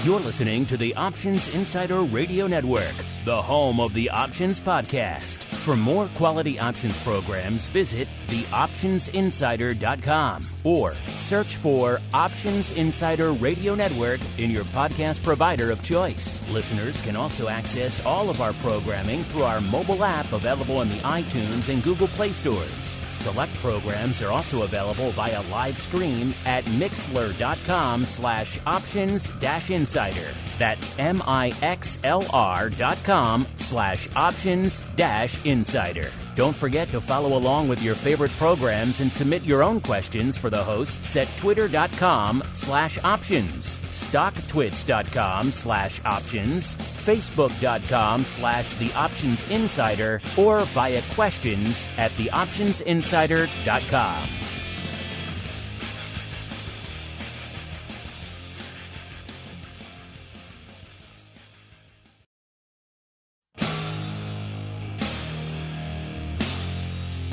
You're listening to the Options Insider Radio Network, the home of the Options Podcast. For more quality options programs, visit theoptionsinsider.com or search for Options Insider Radio Network in your podcast provider of choice. Listeners can also access all of our programming through our mobile app available in the iTunes and Google Play stores. Select programs are also available via live stream at mixlr.com/options-insider. That's mixlr.com/options-insider. Don't forget to follow along with your favorite programs and submit your own questions for the hosts at twitter.com/options, stocktwits.com/options, facebook.com/theoptionsinsider, or via questions at theoptionsinsider.com.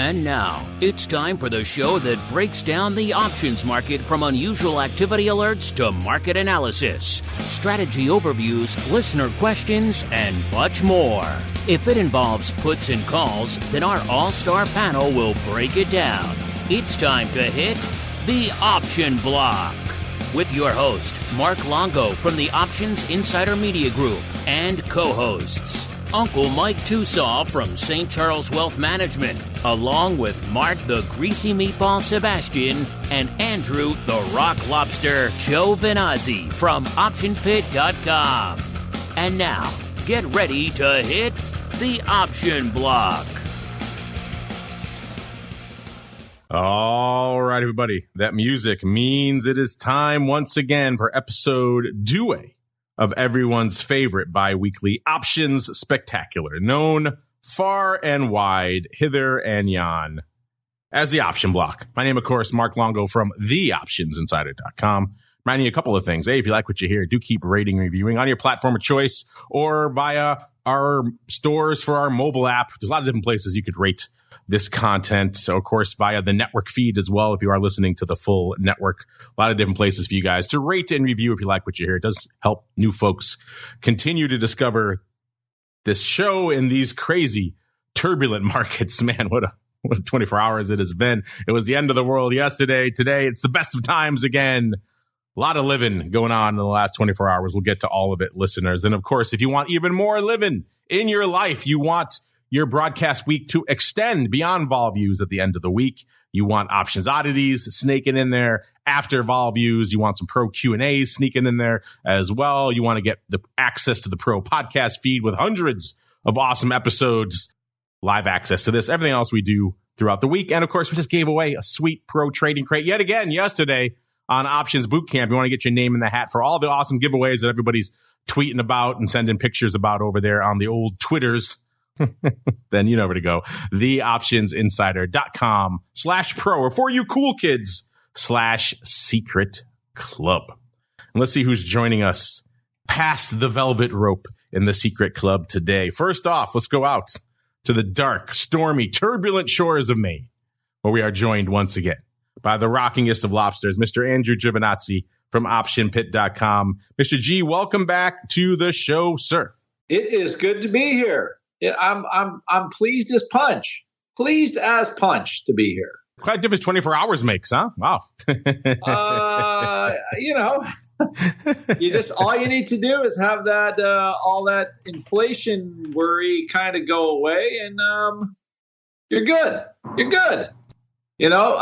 And now, it's time for the show that breaks down the options market from unusual activity alerts to market analysis, strategy overviews, listener questions, and much more. If it involves puts and calls, then our all-star panel will break it down. It's time to hit the Option Block with your host, Mark Longo from the Options Insider Media Group, and co-hosts, Uncle Mike TOSAW from St. Charles Wealth Management, along with Mark the Greasy Meatball Sebastian and Andrew the Rock Lobster GIOVINAZZI from OptionPit.com. And now, get ready to hit the Option Block. All right, everybody. That music means it is time once again for episode 2 of everyone's favorite bi-weekly Options Spectacular, known far and wide, hither and yon, as the Option Block. My name, of course, Mark Longo from theoptionsinsider.com. Reminding you a couple of things. If you like what you hear, do keep rating and reviewing on your platform of choice or via our stores for our mobile app. There's a lot of different places you could rate this content. So, of course, via the network feed as well, if you are listening to the full network. A lot of different places for you guys to rate and review if you like what you hear. It does help new folks continue to discover this show in these crazy, turbulent markets. Man, what a 24 hours it has been. It was the end of the world yesterday. Today, it's the best of times again. A lot of living going on in the last 24 hours. We'll get to all of it, listeners. And, of course, if you want even more living in your life, you want your broadcast week to extend beyond vol views at the end of the week. You want options oddities snaking in there after vol views. You want some pro Q&As sneaking in there as well. You want to get the access to the pro podcast feed with hundreds of awesome episodes, live access to this, everything else we do throughout the week. And of course, we just gave away a sweet pro trading crate yet again yesterday on Options Bootcamp. You want to get your name in the hat for all the awesome giveaways that everybody's tweeting about and sending pictures about over there on the old Twitters. Then you know where to go. theoptionsinsider.com/pro, or for you cool kids /secret club. And let's see who's joining us past the velvet rope in the secret club today. First off, let's go out to the dark, stormy, turbulent shores of Maine, where we are joined once again by the rockingest of lobsters, Mr. Andrew GIOVINAZZI from OptionPit.com. Mr. G, welcome back to the show, sir. It is good to be here. I'm pleased as punch. Pleased as punch to be here. Quite a difference 24 hours makes, huh? Wow. You just, all you need to do is have that all that inflation worry kind of go away, and you're good. You're good. You all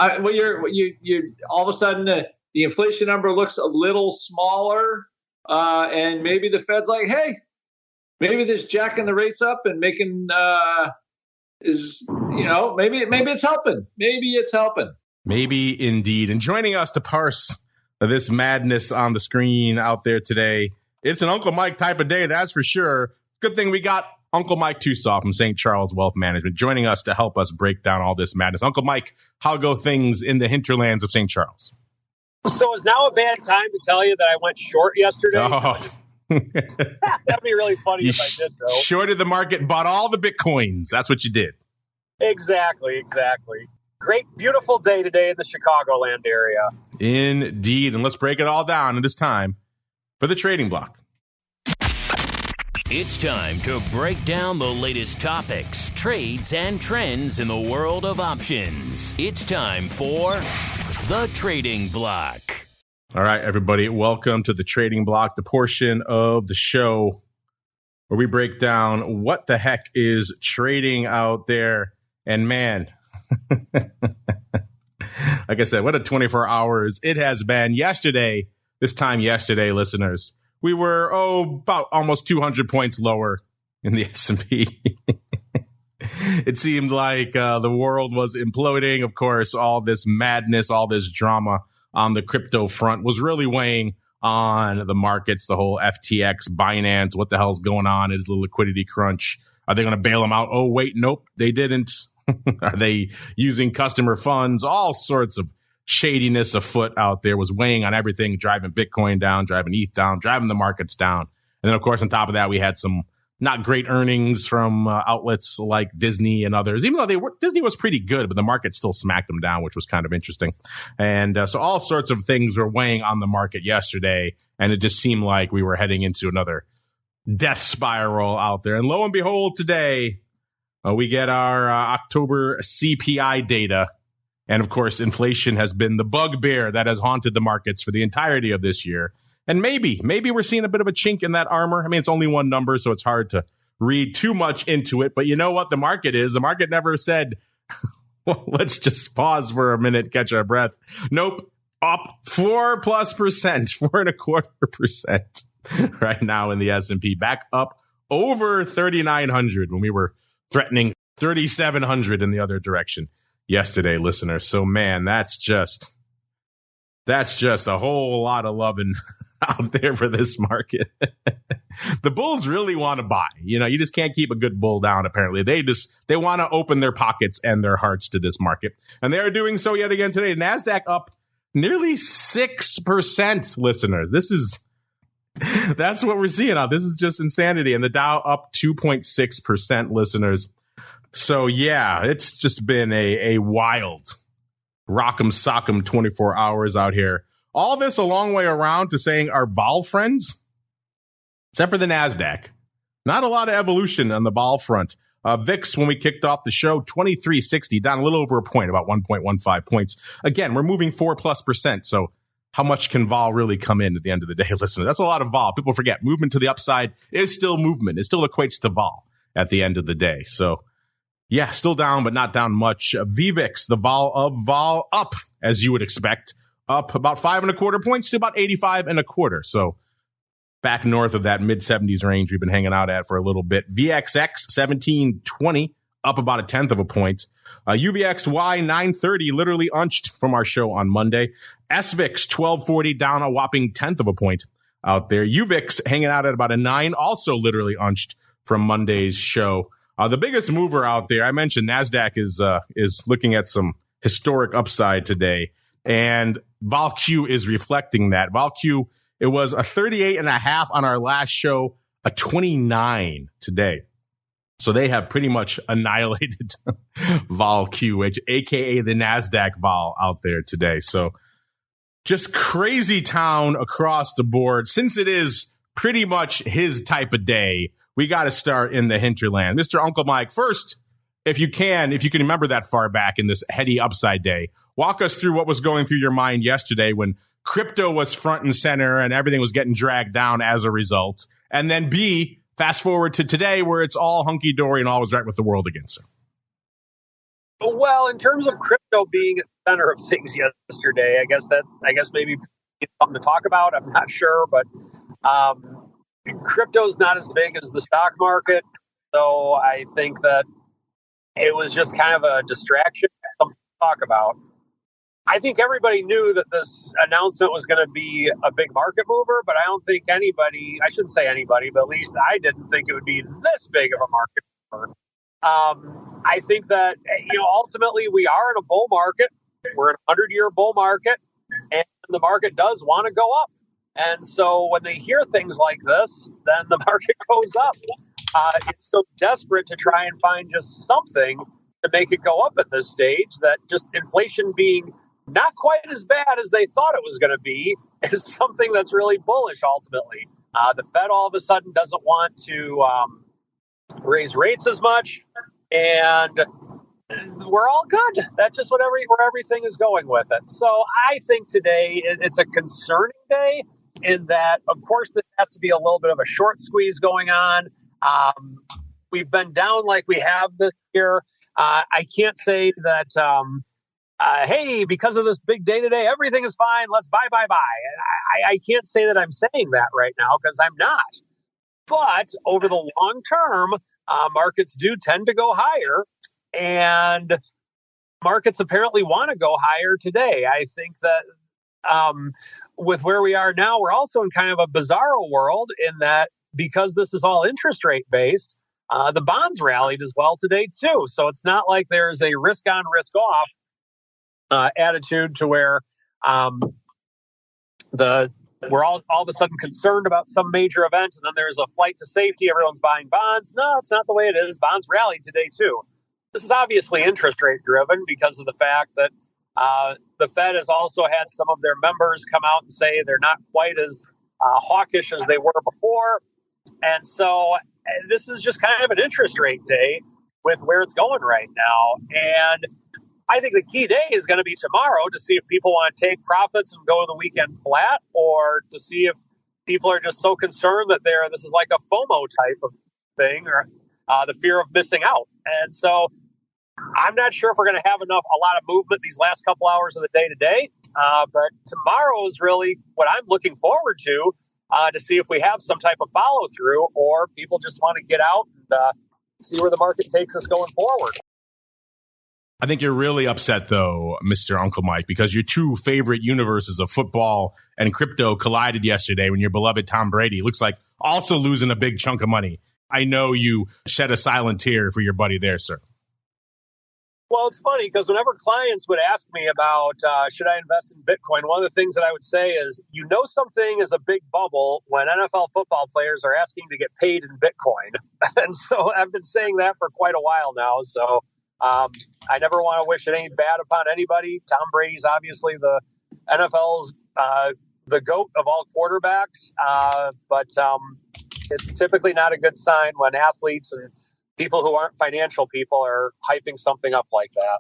of a sudden the inflation number looks a little smaller, and maybe the Fed's like, hey, maybe this jacking the rates up and making maybe it's helping. Maybe it's helping. Maybe indeed. And joining us to parse this madness on the screen out there today, it's an Uncle Mike type of day, that's for sure. Good thing we got Uncle Mike TOSAW from St. Charles Wealth Management joining us to help us break down all this madness. Uncle Mike, how go things in the hinterlands of St. Charles? So is now a bad time to tell you that I went short yesterday? Oh. That'd be really funny if I did, though. Shorted the market and bought all the Bitcoins. That's what you did. Exactly. Great, beautiful day today in the Chicagoland area. Indeed. And let's break it all down. It is time for the trading block. It's time to break down the latest topics, trades, and trends in the world of options. It's time for the Trading Block. All right, everybody, welcome to the Trading Block, the portion of the show where we break down what the heck is trading out there. And man, like I said, what a 24 hours it has been. This time yesterday, listeners, we were, about almost 200 points lower in the S&P. It seemed like the world was imploding. Of course, all this madness, all this drama on the crypto front was really weighing on the markets, the whole FTX, Binance, what the hell's going on? Is the liquidity crunch? Are they going to bail them out? Oh, wait, nope, they didn't. Are they using customer funds? All sorts of shadiness afoot out there was weighing on everything, driving Bitcoin down, driving ETH down, driving the markets down. And then, of course, on top of that, we had some not great earnings from outlets like Disney and others, even though Disney was pretty good, but the market still smacked them down, which was kind of interesting. And so all sorts of things were weighing on the market yesterday, and it just seemed like we were heading into another death spiral out there. And lo and behold, today, we get our October CPI data. And of course, inflation has been the bugbear that has haunted the markets for the entirety of this year. And maybe we're seeing a bit of a chink in that armor. I mean, it's only one number, so it's hard to read too much into it. But you know what the market is? The market never said, well, let's just pause for a minute, catch our breath. Nope. Up 4+%, 4.25% right now in the S&P. Back up over 3,900 when we were threatening 3,700 in the other direction yesterday, listeners. So, man, that's just a whole lot of loving out there for this market. The bulls really want to buy. You know, you just can't keep a good bull down, apparently. They want to open their pockets and their hearts to this market. And they are doing so yet again today. NASDAQ up nearly 6%, listeners. That's what we're seeing now. This is just insanity. And the Dow up 2.6%, listeners. So, yeah, it's just been a wild rock'em sock'em 24 hours out here. All this a long way around to saying our vol friends, except for the NASDAQ, not a lot of evolution on the vol front. VIX, when we kicked off the show, 2360, down a little over a point, about 1.15 points. Again, we're moving 4+%. So how much can vol really come in at the end of the day? Listen, that's a lot of vol. People forget movement to the upside is still movement. It still equates to vol at the end of the day. So, yeah, still down, but not down much. VVIX, the vol of vol, up, as you would expect, up about 5.25 points to about 85.25. So back north of that mid-70s range we've been hanging out at for a little bit. VXX, 1720, up about 1/10 of a point. UVXY, 930, literally unched from our show on Monday. SVIX, 1240, down a whopping 1/10 of a point out there. UVIX hanging out at about a 9, also literally unched from Monday's show. The biggest mover out there, I mentioned NASDAQ is looking at some historic upside today, and VolQ is reflecting that. VolQ, it was a 38.5 on our last show, a 29 today. So they have pretty much annihilated VolQ, aka the NASDAQ vol out there today. So just crazy town across the board. Since it is pretty much his type of day, we got to start in the hinterland. Mr. Uncle Mike, first, if you can remember that far back in this heady upside day, walk us through what was going through your mind yesterday when crypto was front and center and everything was getting dragged down as a result. And then B, fast forward to today where it's all hunky-dory and all was right with the world again, sir. Well, in terms of crypto being at the center of things yesterday, I guess maybe something to talk about. I'm not sure, but crypto's not as big as the stock market, so I think that it was just kind of a distraction, something to talk about. I think everybody knew that this announcement was going to be a big market mover, but I don't think anybody, I shouldn't say anybody, but at least I didn't think it would be this big of a market mover. I think that, ultimately we are in a bull market. We're in a 100-year bull market, and the market does want to go up. And so when they hear things like this, then the market goes up. It's so desperate to try and find just something to make it go up at this stage that just inflation being not quite as bad as they thought it was going to be is something that's really bullish ultimately. The Fed all of a sudden doesn't want to raise rates as much, and we're all good. That's just where everything is going with it. So I think today it's a concerning day in that, of course, there has to be a little bit of a short squeeze going on. We've been down like we have this year. I can't say that, hey, because of this big day today, everything is fine. Let's buy. I can't say that I'm saying that right now because I'm not. But over the long term, markets do tend to go higher, and markets apparently want to go higher today. I think that with where we are now, we're also in kind of a bizarro world in that because this is all interest rate based, the bonds rallied as well today too. So it's not like there's a risk on, risk off attitude to where we're all of a sudden concerned about some major event and then there's a flight to safety. Everyone's buying bonds. No, it's not the way it is. Bonds rallied today too. This is obviously interest rate driven because of the fact that the Fed has also had some of their members come out and say they're not quite as hawkish as they were before. And so this is just kind of an interest rate day with where it's going right now. And I think the key day is going to be tomorrow to see if people want to take profits and go to the weekend flat, or to see if people are just so concerned that this is like a FOMO type of thing, or the fear of missing out. And so I'm not sure if we're going to have a lot of movement these last couple hours of the day today. But tomorrow is really what I'm looking forward to see if we have some type of follow through, or people just want to get out and see where the market takes us going forward. I think you're really upset, though, Mr. Uncle Mike, because your two favorite universes of football and crypto collided yesterday when your beloved Tom Brady looks like also losing a big chunk of money. I know you shed a silent tear for your buddy there, sir. Well, it's funny because whenever clients would ask me about should I invest in Bitcoin, one of the things that I would say is, something is a big bubble when NFL football players are asking to get paid in Bitcoin. And so I've been saying that for quite a while now. So I never want to wish any bad upon anybody. Tom Brady's obviously the NFL's the GOAT of all quarterbacks, but it's typically not a good sign when athletes and people who aren't financial people are hyping something up like that.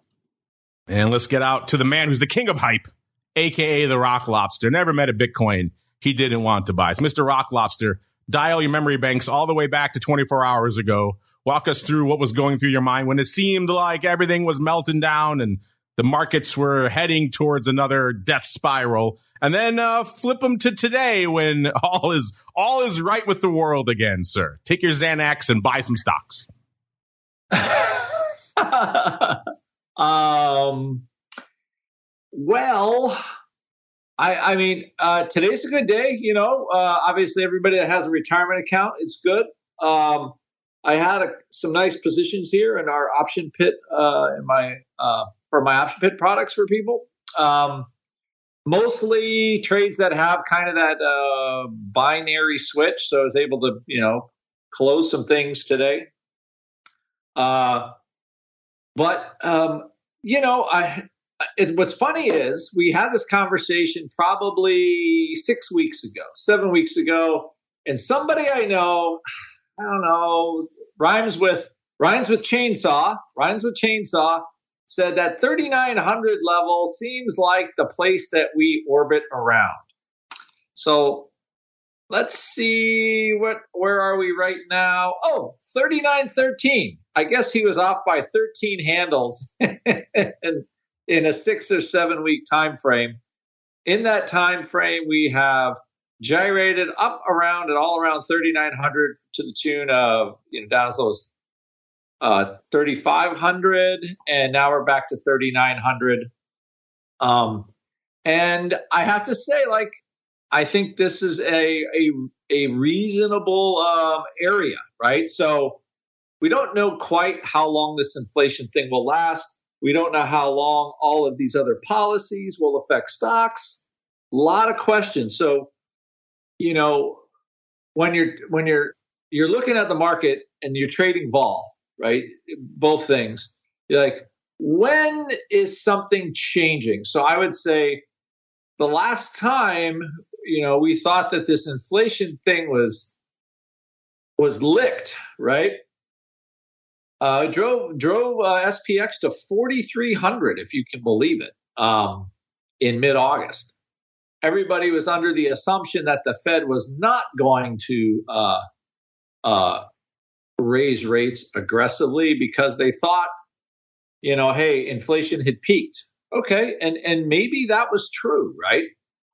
And let's get out to the man who's the king of hype, a.k.a. the Rock Lobster. Never met a Bitcoin he didn't want to buy. So Mr. Rock Lobster, dial your memory banks all the way back to 24 hours ago. Walk us through what was going through your mind when it seemed like everything was melting down and the markets were heading towards another death spiral. And then flip them to today when all is right with the world again, sir. Take your Xanax and buy some stocks. Well, I mean, today's a good day. Obviously everybody that has a retirement account, it's good. I had some nice positions here in our option pit, for my option pit products for people. Mostly trades that have kind of that binary switch. So I was able to, close some things today. What's funny is we had this conversation probably 7 weeks ago, and somebody I know, I don't know, rhymes with chainsaw, said that 3,900 level seems like the place that we orbit around. So let's see where are we right now? Oh, 39.13. I guess he was off by 13 handles in a 6 or 7 week time frame. In that time frame, we have gyrated up around and all around 3,900 to the tune of down as low as 3,500, and now we're back to 3,900. And I have to say, I think this is a reasonable area, right? So we don't know quite how long this inflation thing will last. We don't know how long all of these other policies will affect stocks. A lot of questions. So, when you're looking at the market and you're trading vol, right? Both things. You're like, when is something changing? So I would say the last time, we thought that this inflation thing was licked, right? Drove SPX to 4,300, if you can believe it, in mid-August. Everybody was under the assumption that the Fed was not going to raise rates aggressively because they thought, hey, inflation had peaked. Okay, and maybe that was true, right?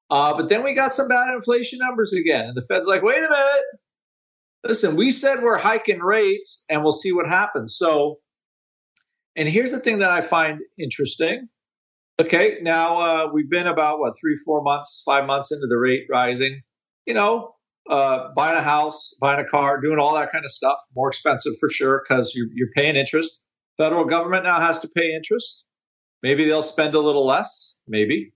But then we got some bad inflation numbers again, and the Fed's like, wait a minute. Listen, we said we're hiking rates, and we'll see what happens. So, and here's the thing that I find interesting. Okay, now we've been about, 3, 4 months, 5 months into the rate rising. Buying a house, buying a car, doing all that kind of stuff, more expensive for sure because you're paying interest. Federal government now has to pay interest. Maybe they'll spend a little less, maybe.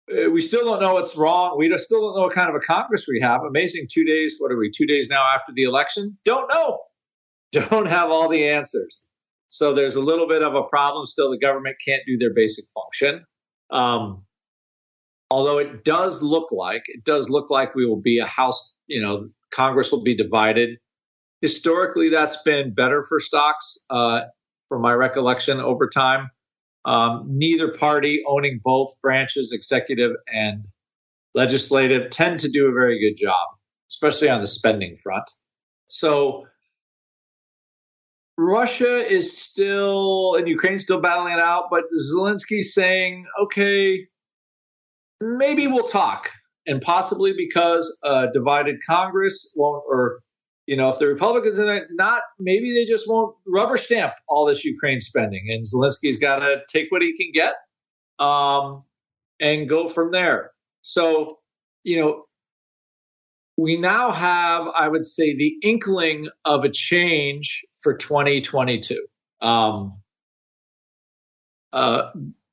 We still don't know what's wrong. We still don't know what kind of a Congress we have. Amazing 2 days. What are we, 2 days now after the election? Don't know. Don't have all the answers. So there's a little bit of a problem still. The government can't do their basic function. Although it does look like we will be a House, Congress will be divided. Historically, that's been better for stocks, from my recollection over time. Neither party owning both branches, executive and legislative, tend to do a very good job, especially on the spending front. So Russia is still, and Ukraine's still battling it out, but Zelensky's saying, okay, maybe we'll talk. And possibly because a divided Congress won't, or, if the Republicans in it, maybe they just won't rubber stamp all this Ukraine spending. And Zelensky's got to take what he can get and go from there. So, we now have, I would say, the inkling of a change for 2022.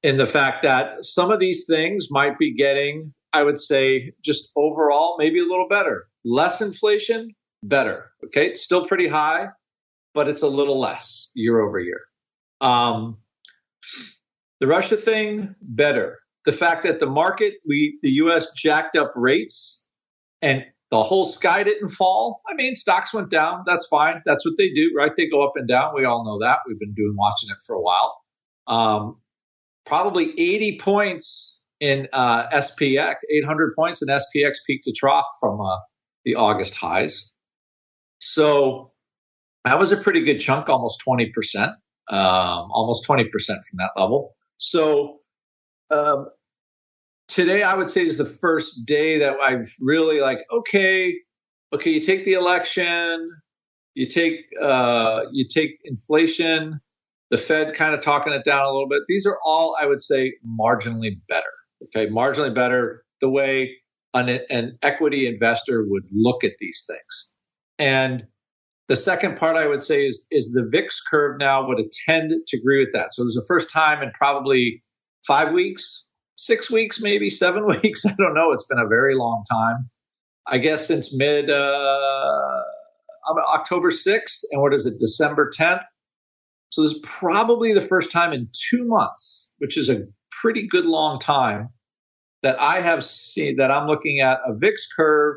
In the fact that some of these things might be getting, I would say, just overall, maybe a little better. Less inflation, better. Okay, it's still pretty high, but it's a little less year over year. The Russia thing, better. The fact that the market, the U.S. jacked up rates and the whole sky didn't fall. I mean, stocks went down. That's fine. That's what they do, right? They go up and down. We all know that. We've been watching it for a while. Probably 80 points in SPX, 800 points in SPX peak to trough from the August highs. So that was a pretty good chunk, almost 20%, almost 20% from that level. So today I would say is the first day that I've really okay, you take the election, you take inflation, the Fed kind of talking it down a little bit. These are all, I would say, marginally better. Okay, marginally better the way an equity investor would look at these things. And the second part I would say is the VIX curve now would tend to agree with that. So this is the first time in probably 5 weeks, 6 weeks, maybe 7 weeks. I don't know. It's been a very long time. I guess since October 6th, and what is it, December 10th? So this is probably the first time in 2 months, which is a pretty good long time, that I have seen that I'm looking at a VIX curve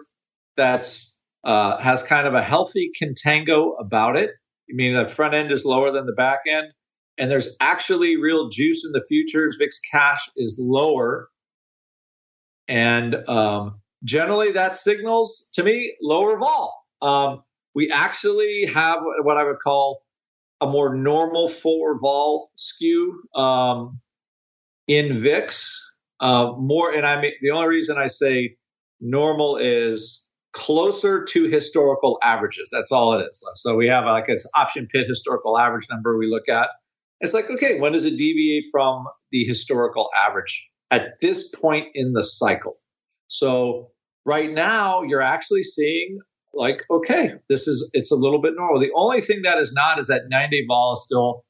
that's has kind of a healthy contango about it. I mean, the front end is lower than the back end, and there's actually real juice in the futures. VIX cash is lower, and generally that signals to me lower vol. We actually have what I would call a more normal forward vol skew in VIX. And I mean, the only reason I say normal is closer to historical averages. That's all it is. So we have it's option pit historical average number we look at. It's like, okay, when does it deviate from the historical average at this point in the cycle? So right now you're actually seeing okay, it's a little bit normal. The only thing that is not is that 9-day vol is still,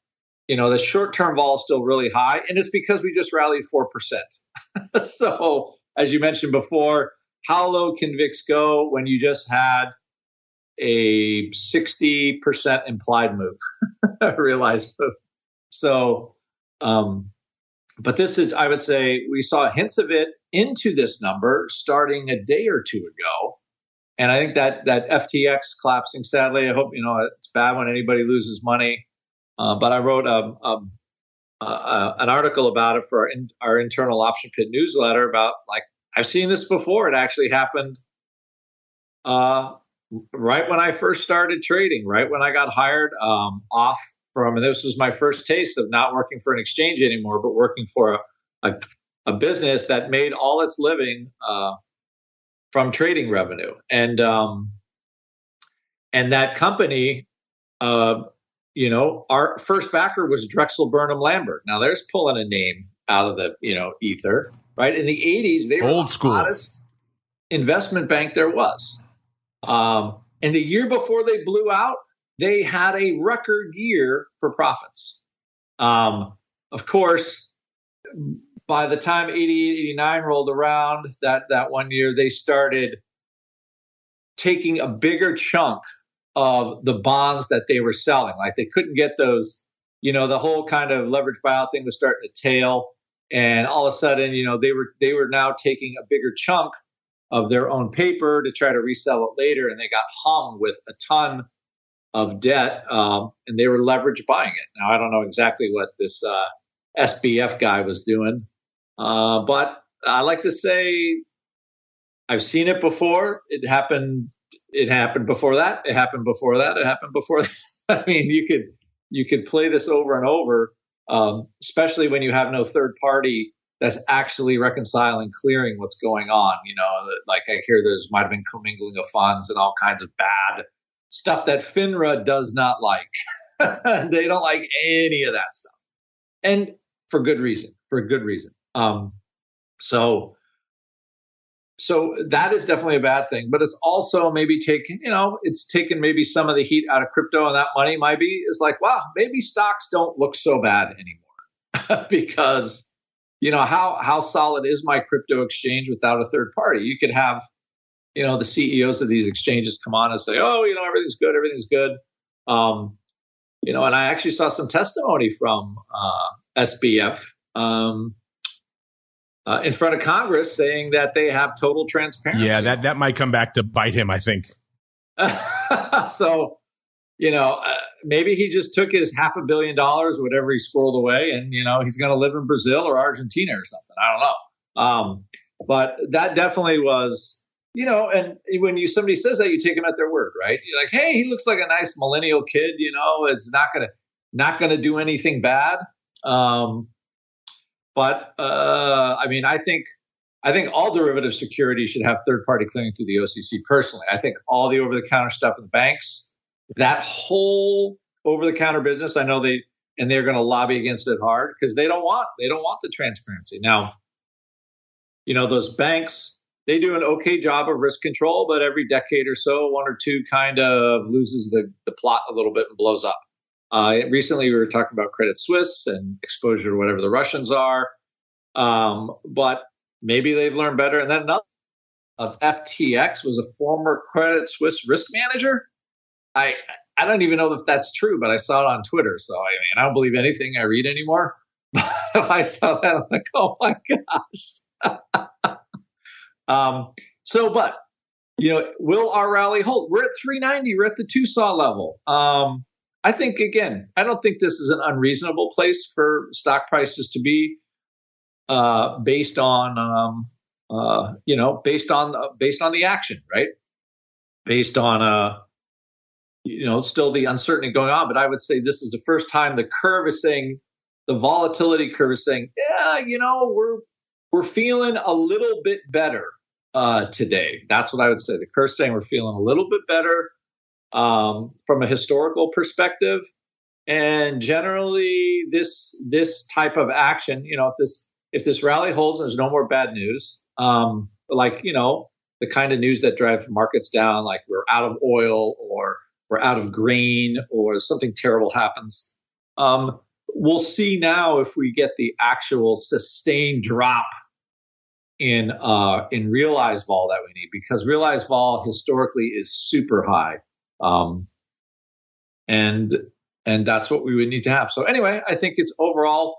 the short-term vol is still really high, and it's because we just rallied 4%. So as you mentioned before, how low can VIX go when you just had a 60% implied move, realized move? So, but this is, I would say, we saw hints of it into this number starting a day or two ago. And I think that FTX collapsing, sadly, I hope, it's bad when anybody loses money. But I wrote an article about it for our internal Option Pit newsletter about, like, I've seen this before. It actually happened right when I first started trading, right when I got hired off from, and this was my first taste of not working for an exchange anymore, but working for a business that made all its living from trading revenue. And that company, our first backer was Drexel Burnham Lambert. Now there's pulling a name out of the, ether, right? In the 80s, they were old the school hottest investment bank there was. And the year before they blew out, they had a record year for profits. Of course, by the time 88, 89 rolled around, that one year, they started taking a bigger chunk of the bonds that they were selling. Like, they couldn't get those, the whole kind of leverage buyout thing was starting to tail. And all of a sudden, they were now taking a bigger chunk of their own paper to try to resell it later. And they got hung with a ton of debt, and they were leverage buying it. Now, I don't know exactly what this SBF guy was doing, but I like to say I've seen it before. It happened before that. It happened before that. It happened before that. I mean, you could play this over and over, especially when you have no third party that's actually reconciling, clearing what's going on. Like, I hear there's might have been commingling of funds and all kinds of bad stuff that FINRA does not like. They don't like any of that stuff, and for good reason. So that is definitely a bad thing, but it's also maybe taken maybe some of the heat out of crypto, and that money might be is like, wow, maybe stocks don't look so bad anymore because, how solid is my crypto exchange without a third party? You could have, the CEOs of these exchanges come on and say, oh, everything's good. And I actually saw some testimony from SBF in front of Congress saying that they have total transparency. Yeah, that might come back to bite him, I think. So, maybe he just took his $500 million, whatever he squirreled away, and, he's going to live in Brazil or Argentina or something. I don't know. But that definitely was, and when somebody says that, you take them at their word, right? You're like, hey, he looks like a nice millennial kid, it's not going to do anything bad. But I think all derivative securities should have third-party clearing through the OCC. Personally, I think all the over-the-counter stuff in the banks, that whole over-the-counter business, I know they're going to lobby against it hard because they don't want the transparency. Now, those banks, they do an okay job of risk control, but every decade or so, one or two kind of loses the plot a little bit and blows up. Recently, we were talking about Credit Suisse and exposure to whatever the Russians are. But maybe they've learned better. And then another of FTX was a former Credit Suisse risk manager. I don't even know if that's true, but I saw it on Twitter. So I don't believe anything I read anymore. But if I saw that, I'm like, oh my gosh. But will our rally hold? We're at 390. We're at the TOSAW level. I think, again, I don't think this is an unreasonable place for stock prices to be based on the action, right? Based on, still the uncertainty going on. But I would say this is the first time the volatility curve is saying, yeah, we're feeling a little bit better today. That's what I would say. The curve's saying we're feeling a little bit better. From a historical perspective, and generally this type of action, if this rally holds, and there's no more bad news, the kind of news that drive markets down, like we're out of oil or we're out of grain or something terrible happens. We'll see now if we get the actual sustained drop in realized vol that we need, because realized vol historically is super high. And And that's what we would need to have. So anyway, I think it's overall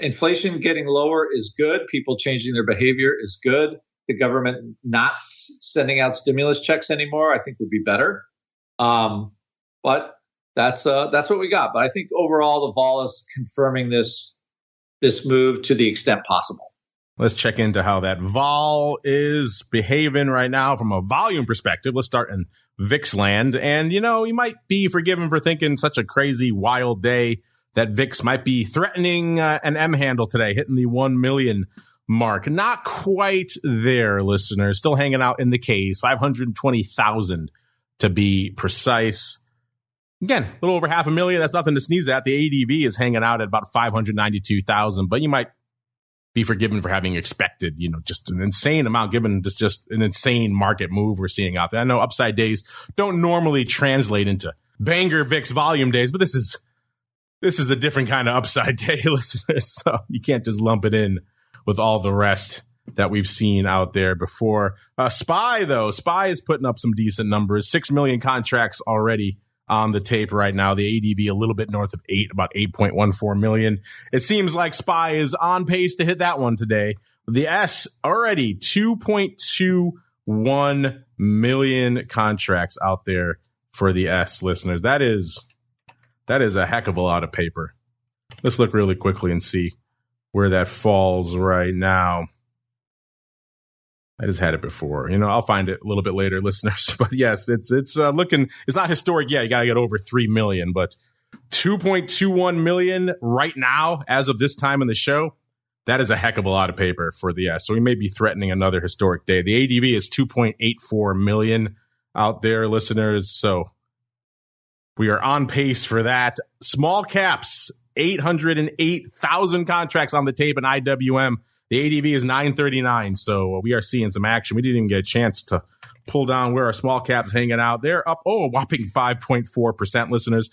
inflation getting lower is good. People changing their behavior is good. The government not sending out stimulus checks anymore, I think would be better. But that's what we got. But I think overall the vol is confirming this move to the extent possible. Let's check into how that vol is behaving right now from a volume perspective. Let's start in VIX land. And, you might be forgiven for thinking such a crazy, wild day that VIX might be threatening an M handle today, hitting the 1 million mark. Not quite there, listeners. Still hanging out in the Ks, 520,000 to be precise. Again, a little over 500,000. That's nothing to sneeze at. The ADV is hanging out at about 592,000, but you might be forgiven for having expected, just an insane amount given just an insane market move we're seeing out there. I know upside days don't normally translate into banger VIX volume days, but this is a different kind of upside day, listeners. So you can't just lump it in with all the rest that we've seen out there before. SPY is putting up some decent numbers. 6 million contracts already on the tape right now. The ADV a little bit north of 8, about 8.14 million. It seems like SPY is on pace to hit that one today. The S already 2.21 million contracts out there for the S, listeners. That is a heck of a lot of paper. Let's look really quickly and see where that falls right now. I just had it before. I'll find it a little bit later, listeners. But yes, it's looking, it's not historic yet. You got to get over 3 million, but 2.21 million right now, as of this time in the show, that is a heck of a lot of paper for the S. So we may be threatening another historic day. The ADV is 2.84 million out there, listeners. So we are on pace for that. Small caps, 808,000 contracts on the tape in IWM. The ADV is 939, so we are seeing some action. We didn't even get a chance to pull down where our small caps hanging out. They're up, a whopping 5.4%, listeners.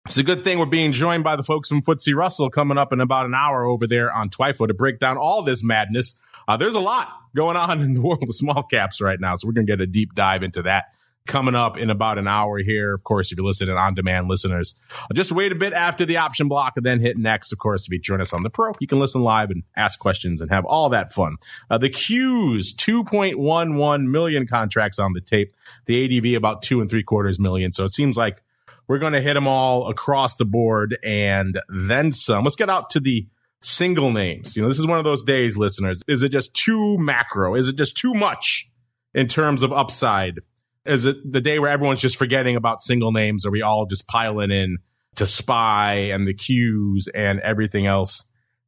It's a good thing we're being joined by the folks from FTSE Russell coming up in about an hour over there on TWIFO to break down all this madness. There's a lot going on in the world of small caps right now, so we're going to get a deep dive into that coming up in about an hour here. Of course, if you're listening on demand, listeners, just wait a bit after the option block and then hit next. Of course, if you join us on the Pro, you can listen live and ask questions and have all that fun. The Qs, 2.11 million contracts on the tape. The ADV about 2.75 million. So it seems like we're going to hit them all across the board and then some. Let's get out to the single names. This is one of those days, listeners. Is it just too macro? Is it just too much in terms of upside? Is it the day where everyone's just forgetting about single names? Are we all just piling in to SPY and the Qs and everything else?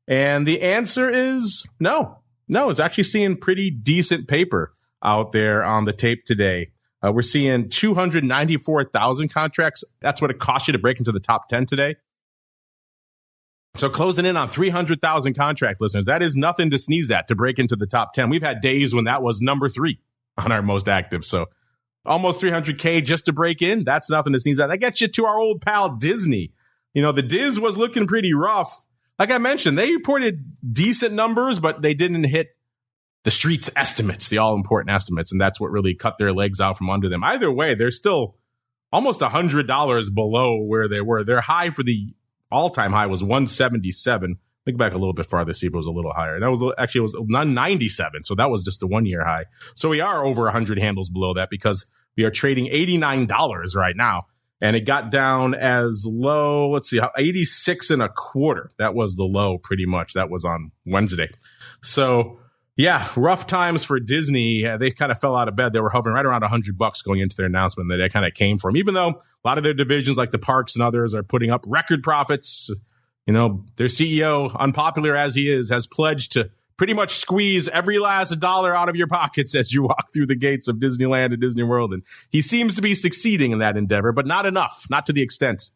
And the answer is no. It's actually seeing pretty decent paper out there on the tape today. We're seeing 294,000 contracts. That's what it cost you to break into the top 10 today. So closing in on 300,000 contracts, listeners. That is nothing to sneeze at to break into the top 10. We've had days when that was number 3 on our most active. So almost 300K just to break in. That's nothing to sneeze at. That gets you to our old pal Disney. The Diz was looking pretty rough. Like I mentioned, they reported decent numbers, but they didn't hit the street's estimates, the all-important estimates, and that's what really cut their legs out from under them. Either way, they're still almost $100 below where they were. Their high for the all-time high was 177. Think back a little bit farther, see if it was a little higher. That was actually, it was 97, so that was just the 1 year high. So we are over 100 handles below that because we are trading $89 right now, and it got down as low, 86.25. That was the low pretty much. That was on Wednesday. So yeah, rough times for Disney. They kind of fell out of bed. They were hovering right around $100 going into their announcement that they kind of came from, even though a lot of their divisions like the parks and others are putting up record profits. Their CEO, unpopular as he is, has pledged to pretty much squeeze every last dollar out of your pockets as you walk through the gates of Disneyland and Disney World. And he seems to be succeeding in that endeavor, but not enough, not to the extent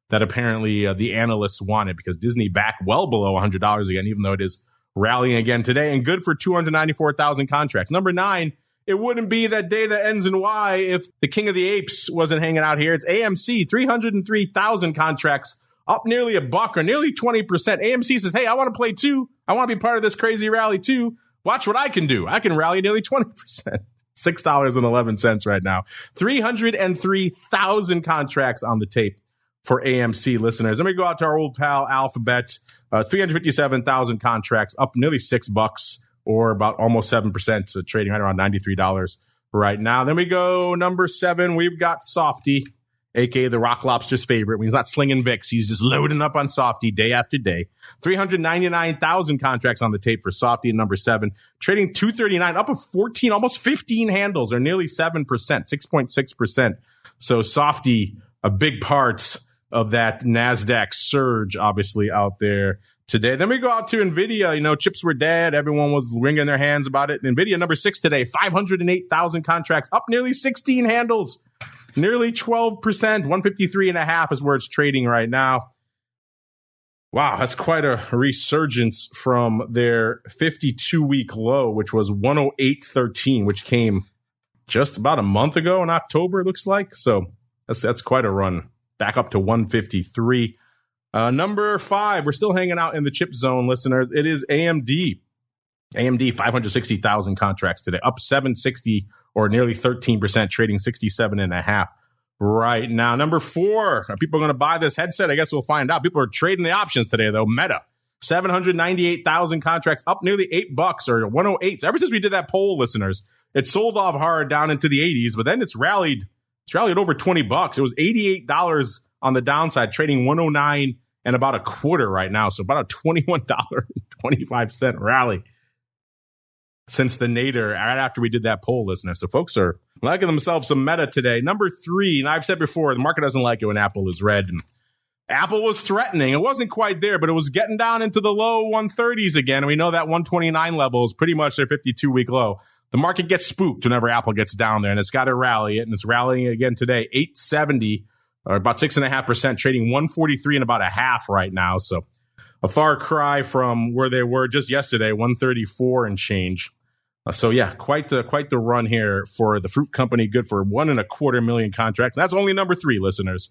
that apparently the analysts wanted, because Disney back well below $100 again, even though it is rallying again today, and good for 294,000 contracts. Number 9, it wouldn't be that day that ends in Y if the King of the Apes wasn't hanging out here. It's AMC, 303,000 contracts, up nearly $1 or nearly 20%. AMC says, hey, I want to play too. I want to be part of this crazy rally too. Watch what I can do. I can rally nearly 20%. $6.11 right now. 303,000 contracts on the tape for AMC listeners. Let me go out to our old pal Alphabet. 357,000 contracts, up nearly $6 or about almost 7%. So trading right around $93 right now. Then we go number 7. We've got Softy, aka the Rock Lobster's favorite. When he's not slinging Vicks, he's just loading up on Softy day after day. 399,000 contracts on the tape for Softy at number 7. Trading 239, up of 14, almost 15 handles, or nearly 7%, 6.6%. So Softy, a big part of that NASDAQ surge, obviously, out there today. Then we go out to NVIDIA. You know, chips were dead. Everyone was wringing their hands about it. NVIDIA, number 6 today, 508,000 contracts, up nearly 16 handles, nearly 12%, 153.5 is where it's trading right now. Wow, that's quite a resurgence from their 52-week low, which was 108.13, which came just about a month ago in October, it looks like. So that's quite a run. Back up to 153. Number 5, we're still hanging out in the chip zone, listeners. It is AMD. AMD, 560,000 contracts today, up 760 or nearly 13%, trading 67.5 right now. Number 4, are people going to buy this headset? I guess we'll find out. People are trading the options today, though. Meta, 798,000 contracts, up nearly $8 or 108. Ever since we did that poll, listeners, it sold off hard down into the 80s, but then it's rallied. It's rallied over $20. It was $88 on the downside, trading 109 and about a quarter right now. So about a $21.25 rally since the nadir right after we did that poll, listener. So folks are liking themselves some Meta today. Number 3, and I've said before, the market doesn't like it when Apple is red. And Apple was threatening. It wasn't quite there, but it was getting down into the low 130s again. And we know that 129 level is pretty much their 52-week low. The market gets spooked whenever Apple gets down there, and it's got to rally it, and it's rallying again today. 870, or about 6.5%, trading 143 and about a half right now. So a far cry from where they were just yesterday, 134 and change. So yeah, quite the run here for the fruit company. Good for 1.25 million contracts. That's only number 3, listeners.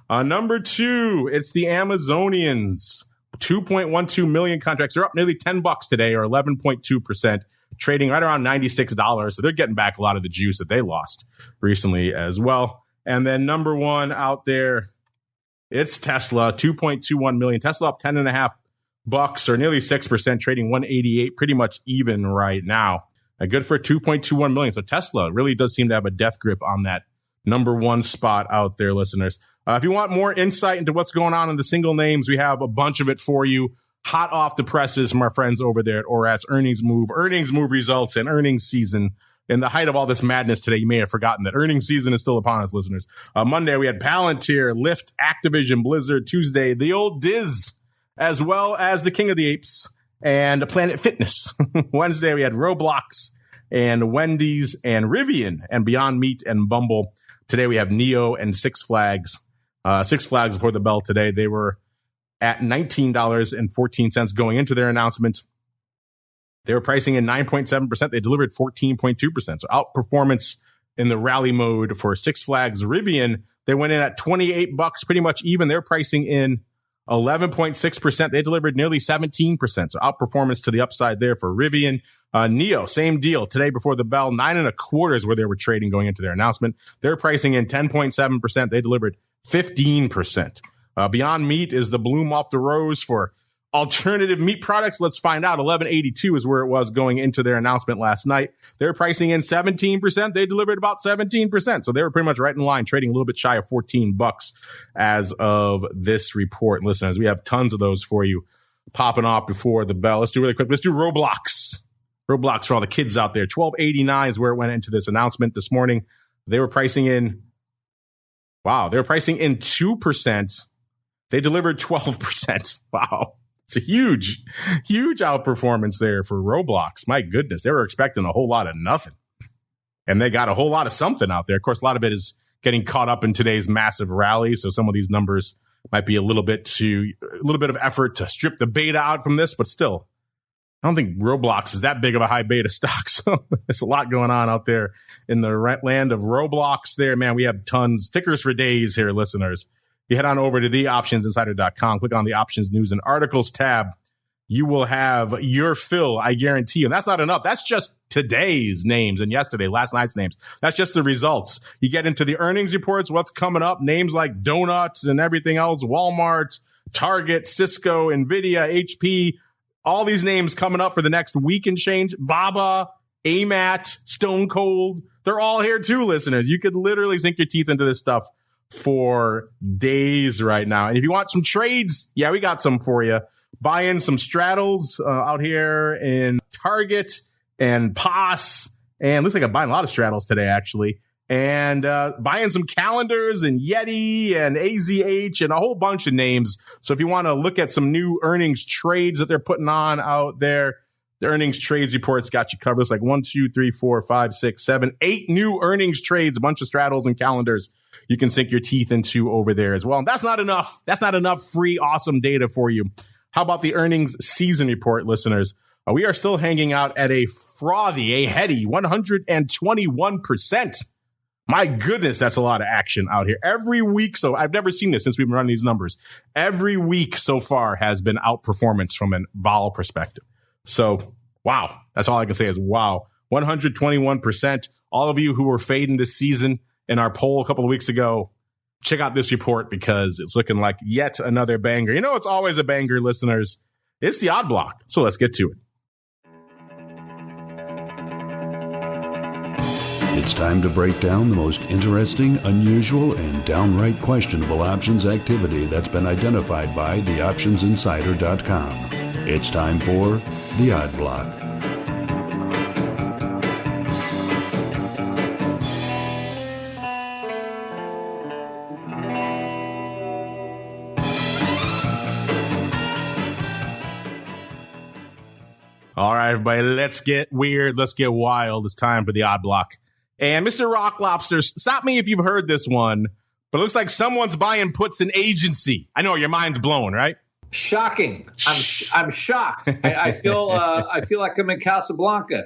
Number 2, it's the Amazonians. 2.12 million contracts. They're up nearly $10 today, or 11.2%. Trading right around $96. So they're getting back a lot of the juice that they lost recently as well. And then number 1 out there, it's Tesla, 2.21 million. Tesla up $10.5 or nearly 6%, trading 188, pretty much even right now. Good for 2.21 million. So Tesla really does seem to have a death grip on that number 1 spot out there, listeners. If you want more insight into what's going on in the single names, we have a bunch of it for you. Hot off the presses from our friends over there at ORAT's Earnings Move results, and earnings season. In the height of all this madness today, you may have forgotten that earnings season is still upon us, listeners. Monday, we had Palantir, Lyft, Activision, Blizzard. Tuesday, the old Diz, as well as the King of the Apes and Planet Fitness. Wednesday, we had Roblox and Wendy's and Rivian and Beyond Meat and Bumble. Today, we have Neo and Six Flags. Six Flags before the bell today. They were at $19.14 going into their announcement. They were pricing in 9.7%. They delivered 14.2%. So outperformance in the rally mode for Six Flags. Rivian, they went in at $28, pretty much even. They're pricing in 11.6%. They delivered nearly 17%. So outperformance to the upside there for Rivian. Neo, same deal. Today before the bell, 9.25 is where they were trading going into their announcement. They're pricing in 10.7%. They delivered 15%. Beyond Meat is the bloom off the rose for alternative meat products. Let's find out. 1182 is where it was going into their announcement last night. They're pricing in 17%. They delivered about 17%. So they were pretty much right in line, trading a little bit shy of $14 as of this report. Listeners, we have tons of those for you popping off before the bell. Let's do really quick. Let's do Roblox. Roblox for all the kids out there. 1289 is where it went into this announcement this morning. They were pricing in, they were pricing in 2%. They delivered 12%. Wow. It's a huge outperformance there for Roblox. My goodness. They were expecting a whole lot of nothing. And they got a whole lot of something out there. Of course, a lot of it is getting caught up in today's massive rally. So some of these numbers might be a little bit of effort to strip the beta out from this, but still, I don't think Roblox is that big of a high beta stock. So there's a lot going on out there in the land of Roblox there. Man, we have tons. Tickers for days here, listeners. You head on over to theoptionsinsider.com, click on the Options News and Articles tab. You will have your fill, I guarantee you. And that's not enough. That's just today's names and last night's names. That's just the results. You get into the earnings reports, what's coming up, names like Donuts and everything else, Walmart, Target, Cisco, NVIDIA, HP, all these names coming up for the next week and change. Baba, AMAT, Stone Cold, they're all here too, listeners. You could literally sink your teeth into this stuff for days right now. And if you want some trades, yeah, we got some for you. Buy in some straddles out here in Target and POS. And looks like I'm buying a lot of straddles today, actually. And buying some calendars and Yeti and AZH and a whole bunch of names. So if you want to look at some new earnings trades that they're putting on out there, the earnings trades reports got you covered. It's like 1, 2, 3, 4, 5, 6, 7, 8 new earnings trades, a bunch of straddles and calendars you can sink your teeth into over there as well. And that's not enough. That's not enough free, awesome data for you. How about the earnings season report, listeners? We are still hanging out at a heady 121%. My goodness, that's a lot of action out here every week. So I've never seen this since we've been running these numbers. Every week so far has been outperformance from a vol perspective. So, wow. That's all I can say is wow. 121%. All of you who were fading this season in our poll a couple of weeks ago, check out this report because it's looking like yet another banger. You know, it's always a banger, listeners. It's the odd block. So let's get to it. It's time to break down the most interesting, unusual, and downright questionable options activity that's been identified by theoptionsinsider.com. It's time for the Odd Block. All right, everybody, let's get weird. Let's get wild. It's time for the Odd Block. And Mr. Rock Lobster, stop me if you've heard this one, but it looks like someone's buying puts in agency. I know your mind's blown, right? Shocking. I'm shocked. I feel like I'm in Casablanca.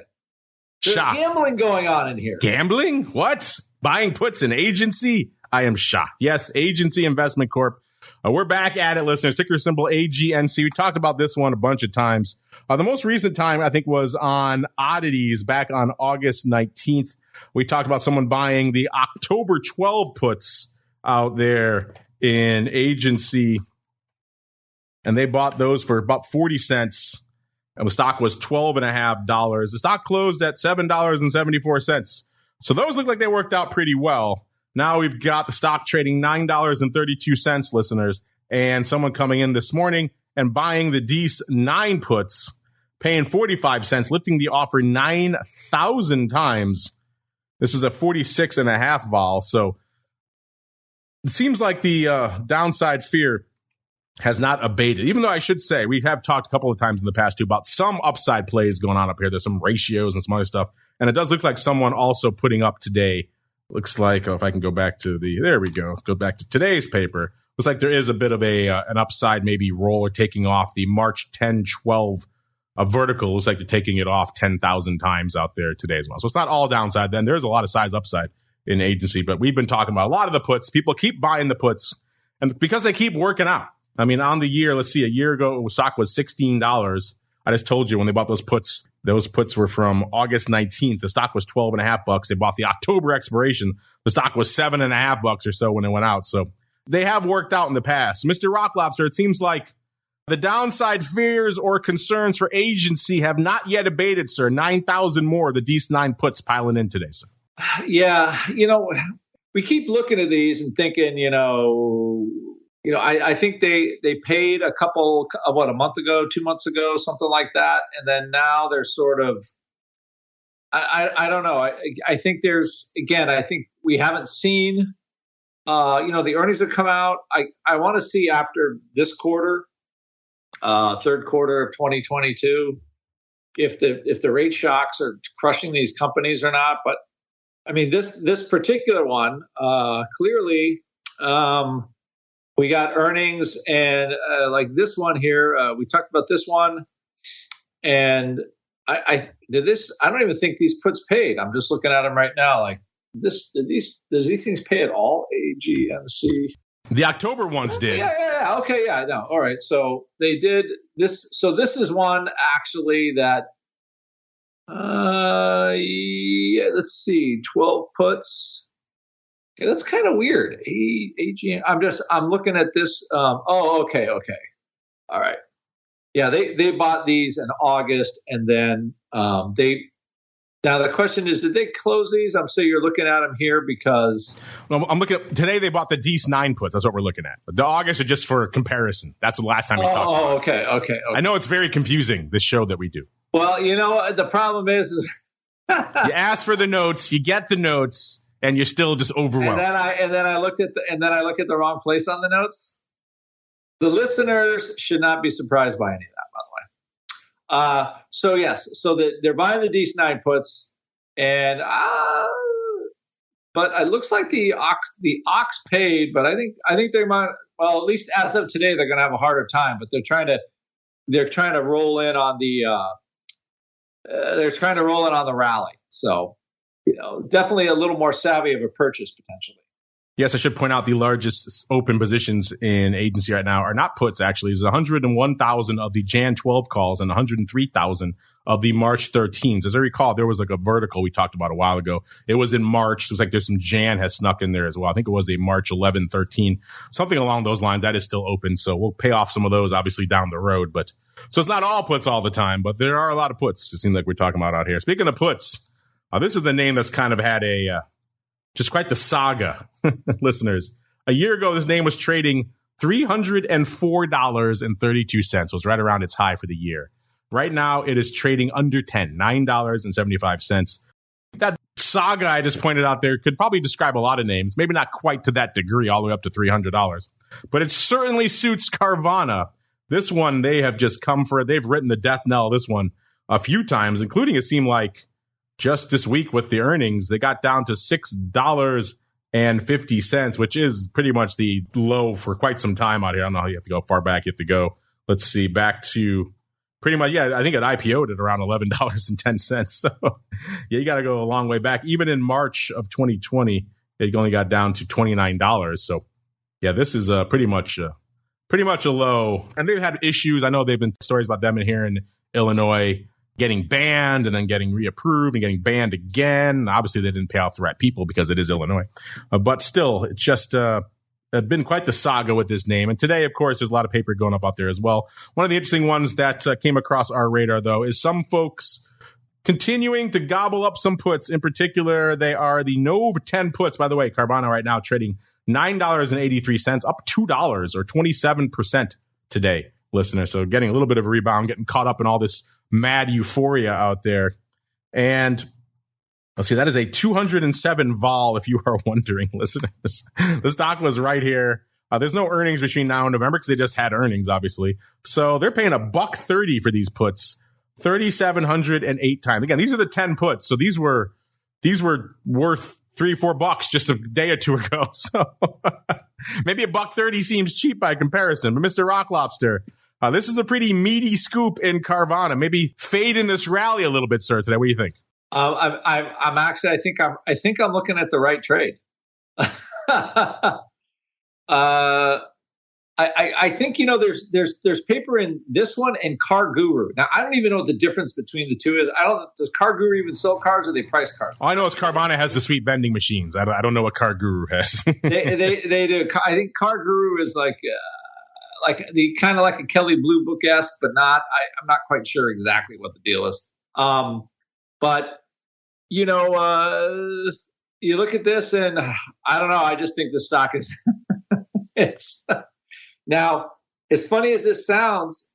There's gambling going on in here. Gambling? What? Buying puts in agency? I am shocked. Yes, Agency Investment Corp. We're back at it, listeners. Ticker symbol AGNC. We talked about this one a bunch of times. The most recent time, I think, was on Oddities back on August 19th. We talked about someone buying the October 12 puts out there in agency, and they bought those for about 40 cents, and the stock was $12.50. The stock closed at $7.74. So those look like they worked out pretty well. Now we've got the stock trading $9.32, listeners, and someone coming in this morning and buying the Dees 9 puts, paying 45 cents, lifting the offer 9,000 times. This is a 46.5 vol. So it seems like the downside fear has not abated, even though I should say we have talked a couple of times in the past too about some upside plays going on up here. There's some ratios and some other stuff. And it does look like someone also putting up today. Looks like, if I can go back to there we go. Go back to today's paper. Looks like there is a bit of an upside, maybe roller taking off the March 10-12 vertical. Looks like they're taking it off 10,000 times out there today as well. So it's not all downside then. There's a lot of size upside in agency, but we've been talking about a lot of the puts. People keep buying the puts, and because they keep working out. I mean, on the year, let's see, a year ago, stock was $16. I just told you when they bought those puts were from August 19th. The stock was $12.50. They bought the October expiration. The stock was $7.50 or so when it went out. So they have worked out in the past. Mr. Rock Lobster, it seems like the downside fears or concerns for agency have not yet abated, sir. 9,000 more, the Dees 9 puts piling in today, sir. Yeah, we keep looking at these and thinking, I think they paid a month ago, 2 months ago, something like that. And then now they're sort of, I don't know. I think I think we haven't seen, the earnings have come out. I want to see after this quarter, third quarter of 2022, if the rate shocks are crushing these companies or not. But I mean, this particular one, clearly, we got earnings, and like this one here, we talked about this one, and I don't even think these puts paid. I'm just looking at them right now. Like does these things pay at all? AGNC. The October ones did. Yeah. Okay, yeah, no. All right. So they did this. So this is one actually that Yeah, let's see. 12 puts. Okay, that's kind of weird. AGN. I'm looking at this. Okay. All right. Yeah, they bought these in August, and then now the question is, did they close these? You're looking at them here because I'm looking at today. They bought the DC9 puts. That's what we're looking at. The August are just for comparison. That's the last time we talked. Oh, okay. I know it's very confusing, this show that we do. Well, the problem is you ask for the notes, you get the notes, and you're still just overwhelmed. And then I look at the wrong place on the notes. The listeners should not be surprised by any of that, by the way. So yes, they're buying the DC9 puts, and but it looks like the Ox paid, but I think they might. Well, at least as of today, they're going to have a harder time. But they're trying to roll in on the rally. So definitely a little more savvy of a purchase potentially. Yes, I should point out the largest open positions in agency right now are not puts, actually. There's 101,000 of the Jan 12 calls and 103,000 of the March 13s. As I recall, there was like a vertical we talked about a while ago. It was in March. It was like there's some Jan has snuck in there as well. I think it was a March 11, 13, something along those lines. That is still open. So we'll pay off some of those obviously down the road. But so it's not all puts all the time, but there are a lot of puts. It seems like we're talking about out here. Speaking of puts, this is the name that's kind of had just quite the saga, listeners. A year ago, this name was trading $304.32. It was right around its high for the year. Right now, it is trading under $9.75. That saga I just pointed out there could probably describe a lot of names, maybe not quite to that degree, all the way up to $300. But it certainly suits Carvana. This one, they have just come for it. They've written the death knell, this one, a few times, including it seemed like just this week with the earnings, they got down to $6.50, which is pretty much the low for quite some time out here. I don't know how you have to go far back. You have to go, let's see, back to pretty much, I think it IPO'd at around $11.10. So, you got to go a long way back. Even in March of 2020, it only got down to $29. So, this is pretty much a low. And they've had issues. I know they've been stories about them in here in Illinois getting banned and then getting reapproved and getting banned again. Obviously, they didn't pay off the right people because it is Illinois. But still, it's just been quite the saga with this name. And today, of course, there's a lot of paper going up out there as well. One of the interesting ones that came across our radar, though, is some folks continuing to gobble up some puts. In particular, they are the Nov 10 puts. By the way, Carvana right now trading $9.83, up $2 or 27% today, listener. So getting a little bit of a rebound, getting caught up in all this mad euphoria out there. And let's see, that is a 207 vol, if you are wondering, listeners. The stock was right here. There's no earnings between now and November because they just had earnings, obviously. So they're paying $1.30 for these puts, 3,708 times. Again, these are the 10 puts. So these were worth $3-4 just a day or two ago. So maybe $1.30 seems cheap by comparison. But Mr. Rock Lobster, this is a pretty meaty scoop in Carvana. Maybe fade in this rally a little bit, sir. Today, what do you think? I'm actually. I think I'm looking at the right trade. I think there's paper in this one and Car Guru. Now I don't even know what the difference between the two is. Does Car Guru even sell cars or they price cars? All I know is Carvana has the sweet vending machines. I don't know what Car Guru has. they do. I think Car Guru is like the kind of like a Kelly Blue Book-esque, but not. I'm not quite sure exactly what the deal is. But you look at this and I don't know. I just think the stock is. It's now, as funny as this sounds,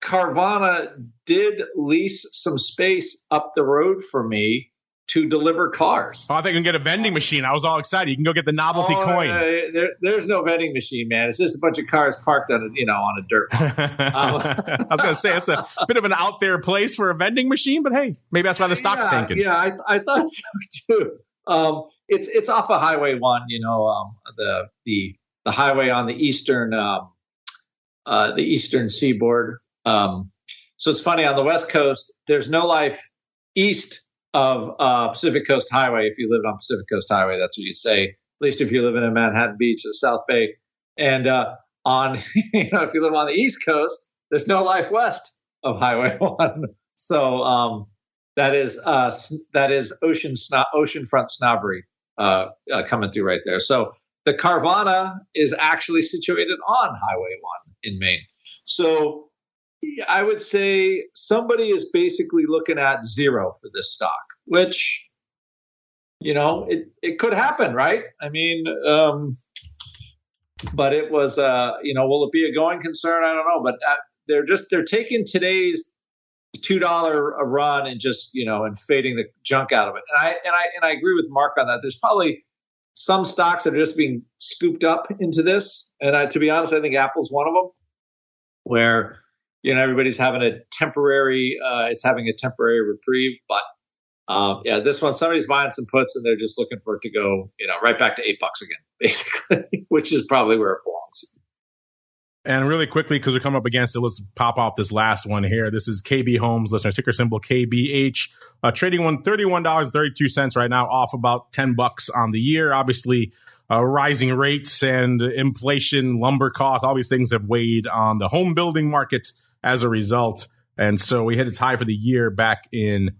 Carvana did lease some space up the road for me to deliver cars. Oh, I think you can get a vending machine. I was all excited. You can go get the novelty coin. There's no vending machine, man. It's just a bunch of cars parked on a dirt. I was going to say it's a bit of an out there place for a vending machine, but hey, maybe that's why the stock's tanking. Yeah, I thought so too. It's off of Highway 1. The highway on the eastern seaboard. So it's funny, on the West Coast, there's no life east of Pacific Coast Highway. If you live on Pacific Coast Highway, that's what you say. At least if you're living in Manhattan Beach or the South Bay. And if you live on the East Coast, there's no life west of Highway 1. So That is oceanfront snobbery coming through right there. So the Carvana is actually situated on Highway 1 in Maine. So I would say somebody is basically looking at zero for this stock, which, it could happen, right? I mean, but it was, will it be a going concern? I don't know, but they're taking today's $2 a run and just, and fading the junk out of it. And I agree with Mark on that. There's probably some stocks that are just being scooped up into this. And to be honest, I think Apple's one of them, where, everybody's having a temporary reprieve. But this one, somebody's buying some puts and they're just looking for it to go, right back to $8 again, basically, which is probably where it belongs. And really quickly, because we're coming up against it, let's pop off this last one here. This is KB Homes, listener, ticker symbol KBH, trading $31.32 right now, off about $10 on the year. Obviously, rising rates and inflation, lumber costs, all these things have weighed on the home building market as a result. And so we hit its high for the year back in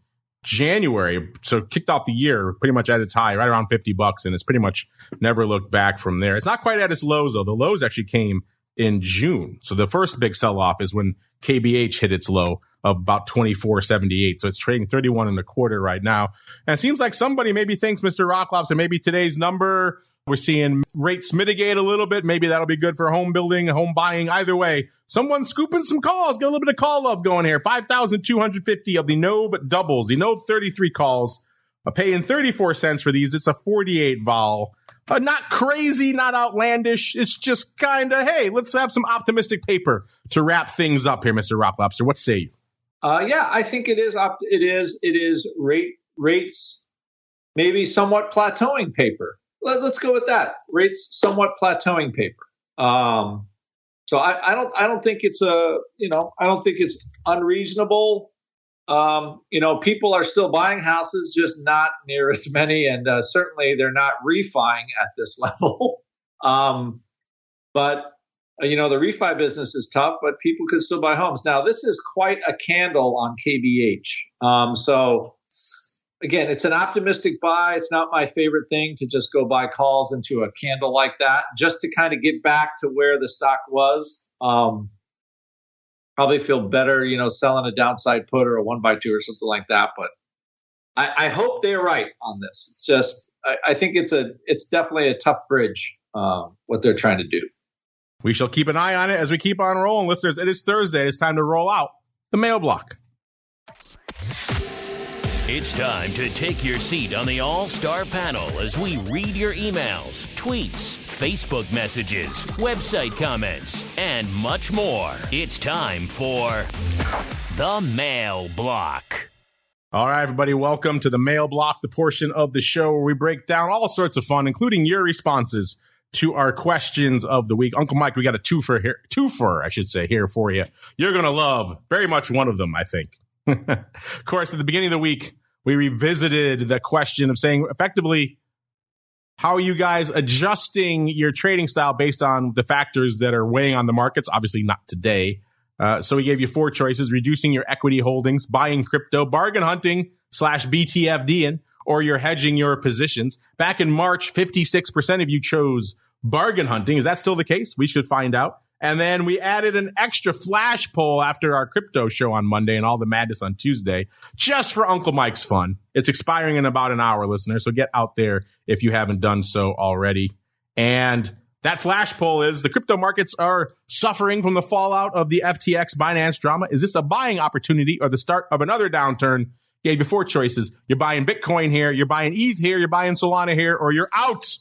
January. So kicked off the year pretty much at its high, right around $50, and it's pretty much never looked back from there. It's not quite at its lows, though. The lows actually came in June. So the first big sell-off is when KBH hit its low of about 24.78. So it's trading 31 and a quarter right now. And it seems like somebody maybe thinks, Mr. Rocklobster, maybe today's number, we're seeing rates mitigate a little bit. Maybe that'll be good for home building, home buying. Either way, someone's scooping some calls. Get a little bit of call love going here. 5,250 of the Nove doubles. The Nove 33 calls, paying 34 cents for these. It's a 48 vol. Not crazy, not outlandish. It's just kind of, hey, let's have some optimistic paper to wrap things up here, Mr. Rocklobster. What say you? I think it is. It is rates, maybe somewhat plateauing paper. Let's go with that. Rates somewhat plateauing paper. So I don't think it's I don't think it's unreasonable. People are still buying houses, just not near as many, and certainly they're not refining at this level. But the refi business is tough, but people could still buy homes. Now, this is quite a candle on KBH. So again, it's an optimistic buy. It's not my favorite thing to just go buy calls into a candle like that, just to kind of get back to where the stock was. Probably feel better, selling a downside put or a 1x2 or something like that. But I hope they're right on this. It's just, I think it's definitely a tough bridge, what they're trying to do. We shall keep an eye on it as we keep on rolling. Listeners, it is Thursday. It's time to roll out the mail block. It's time to take your seat on the All-Star panel as we read your emails, tweets, Facebook messages, website comments, and much more. It's time for the Mail Block. All right, everybody, welcome to the Mail Block, the portion of the show where we break down all sorts of fun, including your responses to our questions of the week. Uncle Mike, we got a twofer here for you. You're going to love very much one of them, I think. Of course, at the beginning of the week, we revisited the question of saying effectively, how are you guys adjusting your trading style based on the factors that are weighing on the markets? Obviously not today. So we gave you 4 choices: reducing your equity holdings, buying crypto, bargain hunting /BTFDing, or you're hedging your positions. Back in March, 56% of you chose bargain hunting. Is that still the case? We should find out. And then we added an extra flash poll after our crypto show on Monday and all the madness on Tuesday, just for Uncle Mike's fun. It's expiring in about an hour, listeners, so get out there if you haven't done so already. And that flash poll is: the crypto markets are suffering from the fallout of the FTX Binance drama. Is this a buying opportunity or the start of another downturn? Gave you 4 choices. You're buying Bitcoin here, you're buying ETH here, you're buying Solana here, or you're out.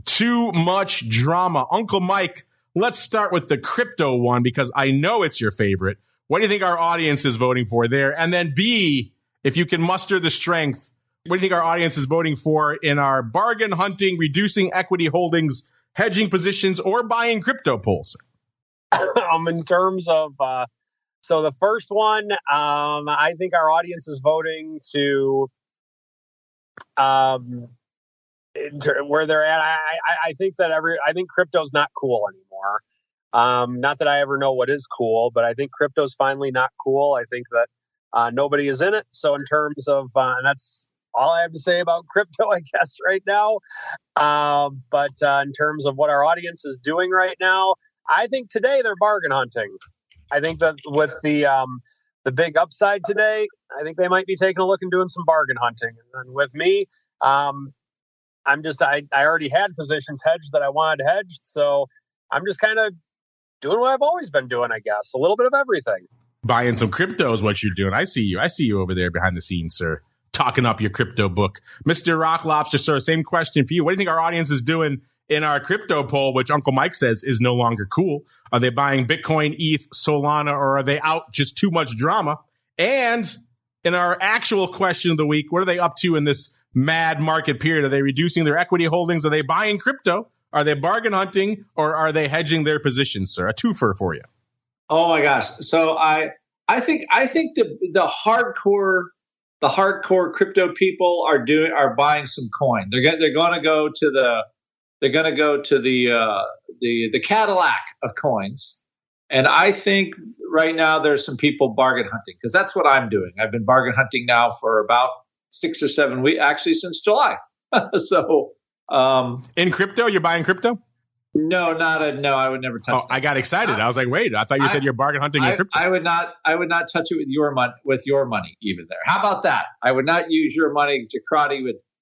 Too much drama. Uncle Mike, let's start with the crypto one because I know it's your favorite. What do you think our audience is voting for there? And then B, if you can muster the strength, what do you think our audience is voting for in our bargain hunting, reducing equity holdings, hedging positions, or buying crypto polls? In terms of, so the first one, I think our audience is voting to where they're at. I think that I think crypto's not cool anymore. Not that I ever know what is cool, but I think crypto's finally not cool. I think that Nobody is in it. So in terms of, and that's all I have to say about crypto, I guess, right now. But in terms of what our audience is doing right now, I think today they're bargain hunting. I think that with the big upside today, I think they might be taking a look and doing some bargain hunting. And with me, I already had positions hedged that I wanted hedged. So I'm just kind of doing what I've always been doing, I guess. A little bit of everything. Buying some crypto is what you're doing. I see you over there behind the scenes, sir, talking up your crypto book. Mr. Rock Lobster, sir, same question for you. What do you think our audience is doing in our crypto poll, which Uncle Mike says is no longer cool? Are they buying Bitcoin, ETH, Solana, or are they out just too much drama? And in our actual question of the week, what are they up to in this mad market period? Are they reducing their equity holdings? Are they buying crypto? Are they bargain hunting, or are they hedging their positions, sir? A twofer for you. Oh my gosh! So I think the hardcore crypto people are buying some coin. They're going to go to the Cadillac of coins, and I think right now there's some people bargain hunting, because that's what I'm doing. I've been bargain hunting now for about 6 or 7 weeks, actually since July. So in crypto, you're buying crypto? No, I would never touch that. I got excited. I was like, wait, I thought you said you're bargain hunting in crypto. I would not touch it with your money even there. How about that? I would not use your money.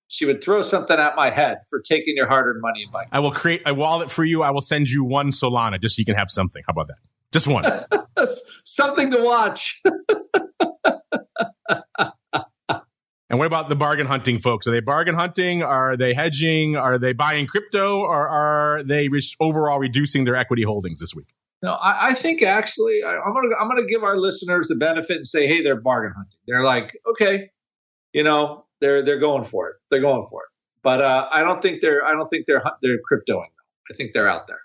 She would throw something at my head for taking your hard-earned money and buying. I will create a wallet for you. I will send you 1 Solana just so you can have something. How about that? Just 1. Something to watch. And what about the bargain hunting folks? Are they bargain hunting? Are they hedging? Are they buying crypto? Or are they overall reducing their equity holdings this week? No, I think actually I'm gonna give our listeners the benefit and say, hey, they're bargain hunting. They're like, okay, they're going for it. They're going for it. But I don't think they're cryptoing. I think they're out there.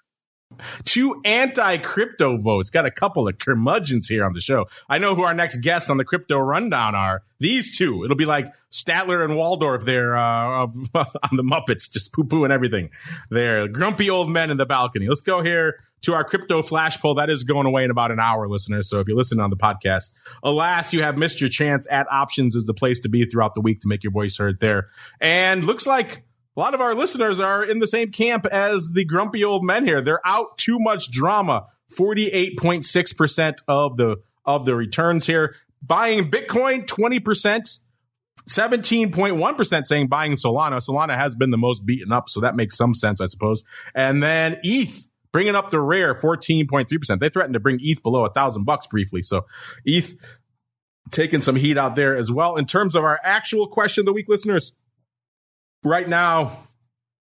2 anti-crypto votes. Got a couple of curmudgeons here on the show. I know who our next guests on the crypto rundown are. These 2. It'll be like Statler and Waldorf there on the Muppets, just poo-pooing everything. They're grumpy old men in the balcony. Let's go here to our crypto flash poll. That is going away in about an hour, listeners. So if you're listening on the podcast, alas, you have missed your chance. At Options is the place to be throughout the week to make your voice heard there. And looks like a lot of our listeners are in the same camp as the grumpy old men here. They're out too much drama. 48.6% of the returns here. Buying Bitcoin, 20%. 17.1% saying buying Solana. Solana has been the most beaten up, so that makes some sense, I suppose. And then ETH bringing up the rear, 14.3%. They threatened to bring ETH below $1,000 briefly, so ETH taking some heat out there as well. In terms of our actual question of the week, listeners, right now,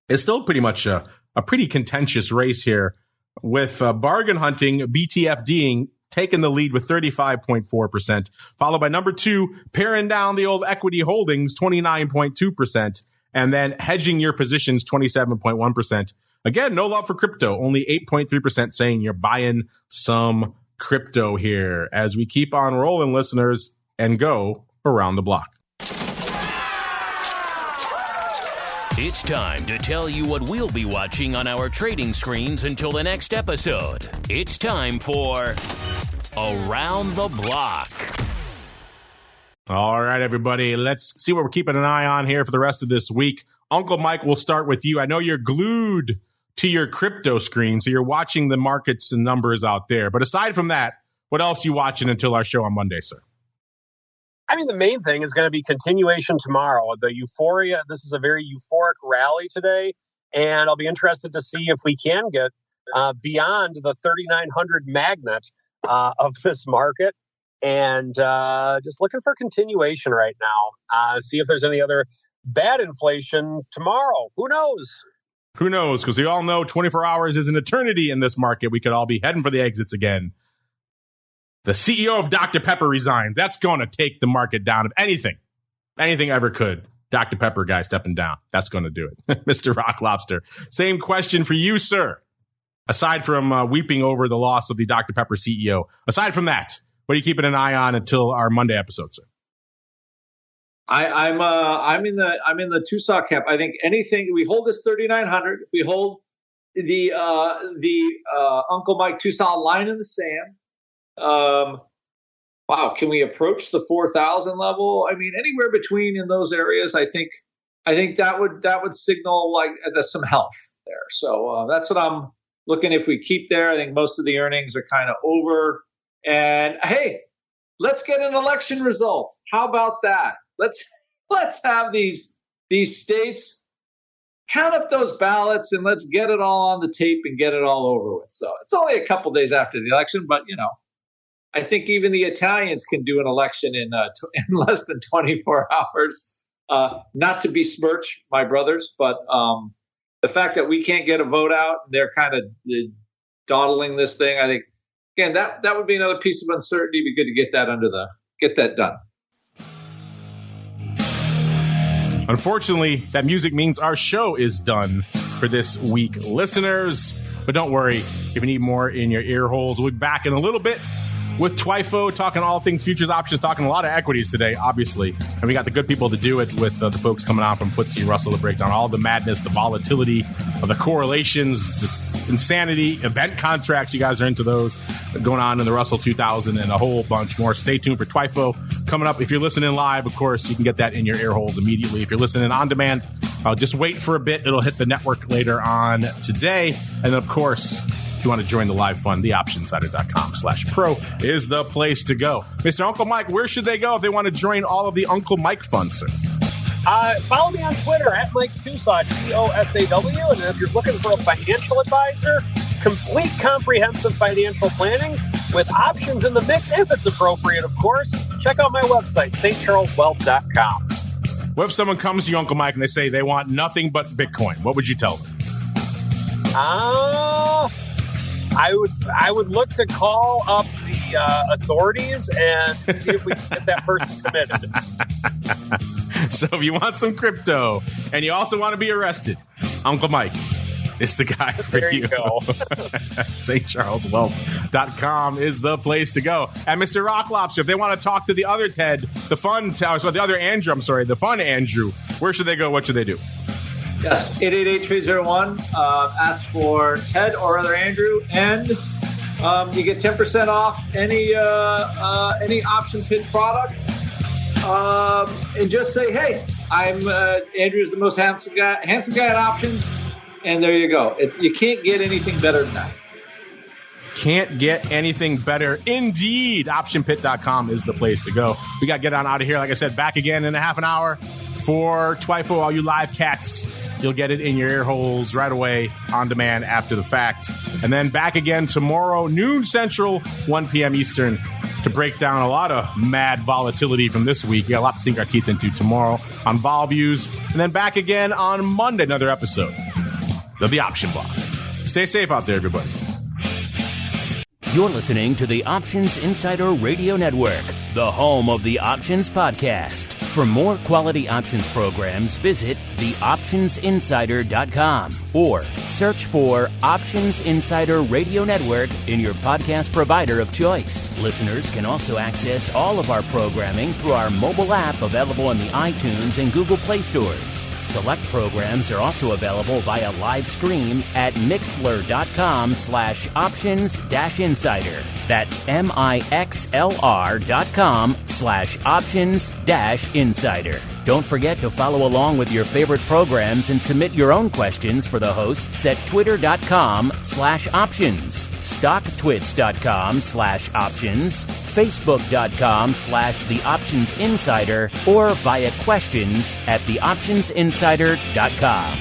it's still pretty much a pretty contentious race here with bargain hunting, BTFDing, taking the lead with 35.4%, followed by number 2, paring down the old equity holdings, 29.2%, and then hedging your positions, 27.1%. Again, no love for crypto, only 8.3% saying you're buying some crypto here as we keep on rolling, listeners, and go around the block. It's time to tell you what we'll be watching on our trading screens until the next episode. It's time for Around the Block. All right, everybody, let's see what we're keeping an eye on here for the rest of this week. Uncle Mike, we'll start with you. I know you're glued to your crypto screen, so you're watching the markets and numbers out there. But aside from that, what else are you watching until our show on Monday, sir? I mean, the main thing is going to be continuation tomorrow. The euphoria, this is a very euphoric rally today, and I'll be interested to see if we can get beyond the 3,900 magnet of this market, and just looking for continuation right now. See if there's any other bad inflation tomorrow. Who knows? Who knows? Because we all know 24 hours is an eternity in this market. We could all be heading for the exits again. The CEO of Dr. Pepper resigned. That's going to take the market down. If anything ever could. Dr. Pepper guy stepping down. That's going to do it. Mr. Rock Lobster. Same question for you, sir. Aside from weeping over the loss of the Dr. Pepper CEO, aside from that, what are you keeping an eye on until our Monday episode, sir? I'm in the TOSAW camp. I think anything we hold this 3,900. If we hold the Uncle Mike TOSAW line in the sand. wow, can we approach the 4,000 level? I mean, anywhere between in those areas, I think that would signal like there's some health there. So that's what I'm looking. If we keep there, I think most of the earnings are kind of over. And hey, let's get an election result. How about that? Let's have these states count up those ballots and let's get it all on the tape and get it all over with. So it's only a couple days after the election, but I think even the Italians can do an election in less than 24 hours. Not to besmirch my brothers, but the fact that we can't get a vote out, they're kind of dawdling this thing. I think again that would be another piece of uncertainty. It'd be good to get that done. Unfortunately, that music means our show is done for this week, listeners. But don't worry, if you need more in your ear holes, we'll be back in a little bit with Twifo, talking all things futures options, talking a lot of equities today, obviously. And we got the good people to do it with the folks coming on from FTSE Russell to break down all the madness, the volatility, the correlations, this insanity, event contracts. You guys are into those going on in the Russell 2000 and a whole bunch more. Stay tuned for Twifo coming up. If you're listening live, of course, you can get that in your ear holes immediately. If you're listening on demand, just wait for a bit. It'll hit the network later on today. And then, of course, if you want to join the live fund, theoptionsinsider.com/pro is the place to go. Mr. Uncle Mike, where should they go if they want to join all of the Uncle Mike fun, sir? Follow me on Twitter at Mike TOSAW, TOSAW. And if you're looking for a financial advisor, complete comprehensive financial planning with options in the mix, if it's appropriate, of course, check out my website, stcharleswealth.com. What if someone comes to you, Uncle Mike, and they say they want nothing but Bitcoin? What would you tell them? I would look to call up the authorities and see if we can get that person committed. So if you want some crypto and you also want to be arrested, Uncle Mike is the guy for there you go. stcharleswealth.com is the place to go. And Mr. Rock Lobster, if they want to talk to the other Ted, the fun Andrew, where should they go? What should they do? Yes, 888-301. Ask for Ted or other Andrew, and you get 10% off any option pit product. And just say, hey, I'm Andrew's the most handsome guy at options, and there you go. You can't get anything better than that. Can't get anything better. Indeed, optionpit.com is the place to go. We got to get on out of here. Like I said, back again in a half an hour for Twifo, all you live cats. You'll get it in your ear holes right away, on demand after the fact. And then back again tomorrow, noon Central, 1 p.m. Eastern, to break down a lot of mad volatility from this week. We got a lot to sink our teeth into tomorrow on Vol Views. And then back again on Monday, another episode of The Option Block. Stay safe out there, everybody. You're listening to the Options Insider Radio Network, the home of the Options Podcast. For more quality options programs, visit theoptionsinsider.com or search for Options Insider Radio Network in your podcast provider of choice. Listeners can also access all of our programming through our mobile app available in the iTunes and Google Play stores. Select programs are also available via live stream at mixlr.com/options-insider. That's mixlr.com/options-insider. Don't forget to follow along with your favorite programs and submit your own questions for the hosts at twitter.com/options, stocktwits.com/options, facebook.com/theoptionsinsider, or via questions at theoptionsinsider.com.